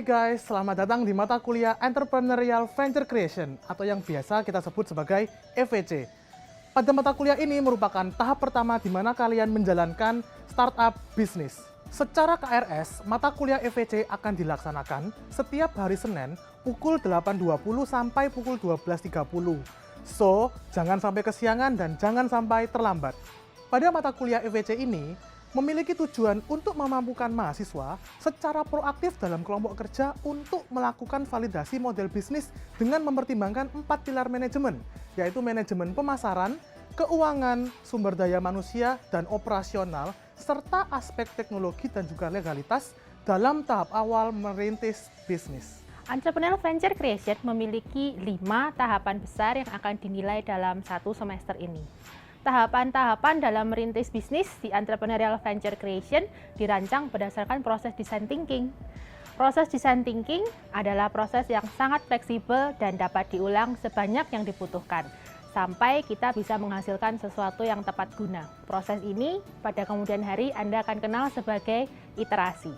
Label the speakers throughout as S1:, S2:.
S1: guys, selamat datang di mata kuliah Entrepreneurial Venture Creation atau yang biasa kita sebut sebagai EVC. Pada mata kuliah ini merupakan tahap pertama di mana kalian menjalankan startup bisnis. Secara KRS, mata kuliah EVC akan dilaksanakan setiap hari Senin pukul 8.20 sampai pukul 12.30. So, jangan sampai kesiangan dan jangan sampai terlambat. Pada mata kuliah EVC ini, memiliki tujuan untuk memampukan mahasiswa secara proaktif dalam kelompok kerja untuk melakukan validasi model bisnis dengan mempertimbangkan 4 pilar manajemen, yaitu manajemen pemasaran, keuangan, sumber daya manusia, dan operasional, serta aspek teknologi dan juga legalitas dalam tahap awal merintis bisnis.
S2: Entrepreneurial Venture Creation memiliki 5 tahapan besar yang akan dinilai dalam 1 semester ini. Tahapan-tahapan dalam merintis bisnis di Entrepreneurial Venture Creation dirancang berdasarkan proses design thinking. Proses design thinking adalah proses yang sangat fleksibel dan dapat diulang sebanyak yang dibutuhkan, sampai kita bisa menghasilkan sesuatu yang tepat guna. Proses ini pada kemudian hari Anda akan kenal sebagai iterasi.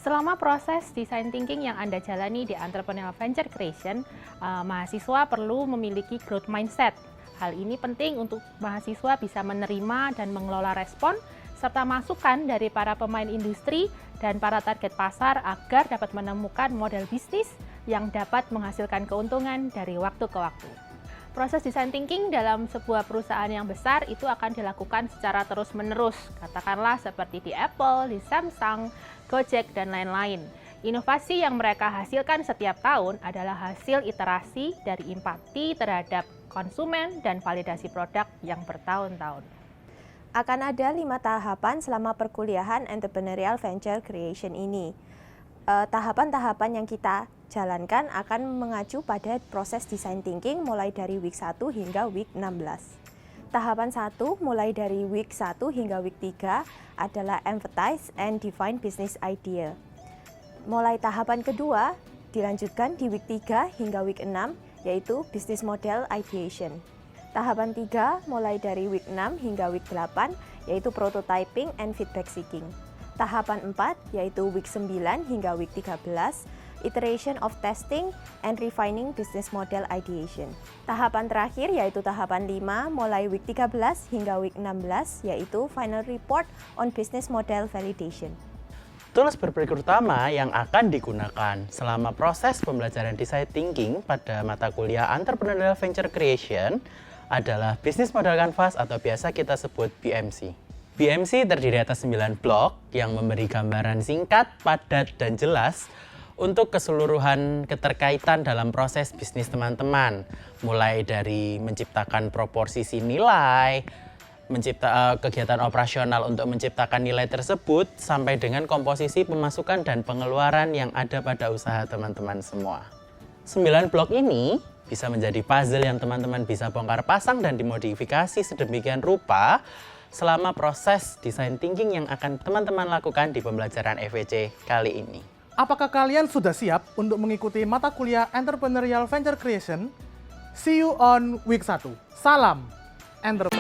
S2: Selama proses design thinking yang Anda jalani di Entrepreneurial Venture Creation, mahasiswa perlu memiliki growth mindset. Hal ini penting untuk mahasiswa bisa menerima dan mengelola respon, serta masukan dari para pemain industri dan para target pasar agar dapat menemukan model bisnis yang dapat menghasilkan keuntungan dari waktu ke waktu. Proses design thinking dalam sebuah perusahaan yang besar itu akan dilakukan secara terus-menerus, katakanlah seperti di Apple, di Samsung, Gojek, dan lain-lain. Inovasi yang mereka hasilkan setiap tahun adalah hasil iterasi dari empati terhadap konsumen dan validasi produk yang bertahun-tahun.
S3: Akan ada 5 tahapan selama perkuliahan Entrepreneurial Venture Creation ini. Tahapan-tahapan yang kita jalankan akan mengacu pada proses design thinking mulai dari week 1 hingga week 16. Tahapan 1 mulai dari week 1 hingga week 3 adalah empathize and define business idea. Mulai tahapan kedua dilanjutkan di week 3 hingga week 6, yaitu business model ideation. Tahapan 3 mulai dari week 6 hingga week 8, yaitu prototyping and feedback seeking. Tahapan 4 yaitu week 9 hingga week 13, iteration of testing and refining business model ideation. Tahapan terakhir yaitu tahapan 5 mulai week 13 hingga week 16, yaitu final report on business model validation.
S4: Tools berpikir utama yang akan digunakan selama proses pembelajaran design thinking pada mata kuliah Entrepreneurial Venture Creation adalah Business Model Canvas atau biasa kita sebut BMC. BMC terdiri atas 9 blok yang memberi gambaran singkat, padat, dan jelas untuk keseluruhan keterkaitan dalam proses bisnis teman-teman, mulai dari menciptakan proporsi nilai, kegiatan operasional untuk menciptakan nilai tersebut, sampai dengan komposisi pemasukan dan pengeluaran yang ada pada usaha teman-teman semua. 9 blok ini bisa menjadi puzzle yang teman-teman bisa bongkar pasang dan dimodifikasi sedemikian rupa selama proses design thinking yang akan teman-teman lakukan di pembelajaran EVC kali ini.
S1: Apakah kalian sudah siap untuk mengikuti mata kuliah Entrepreneurial Venture Creation? See you on week 1. Salam Entrepreneur.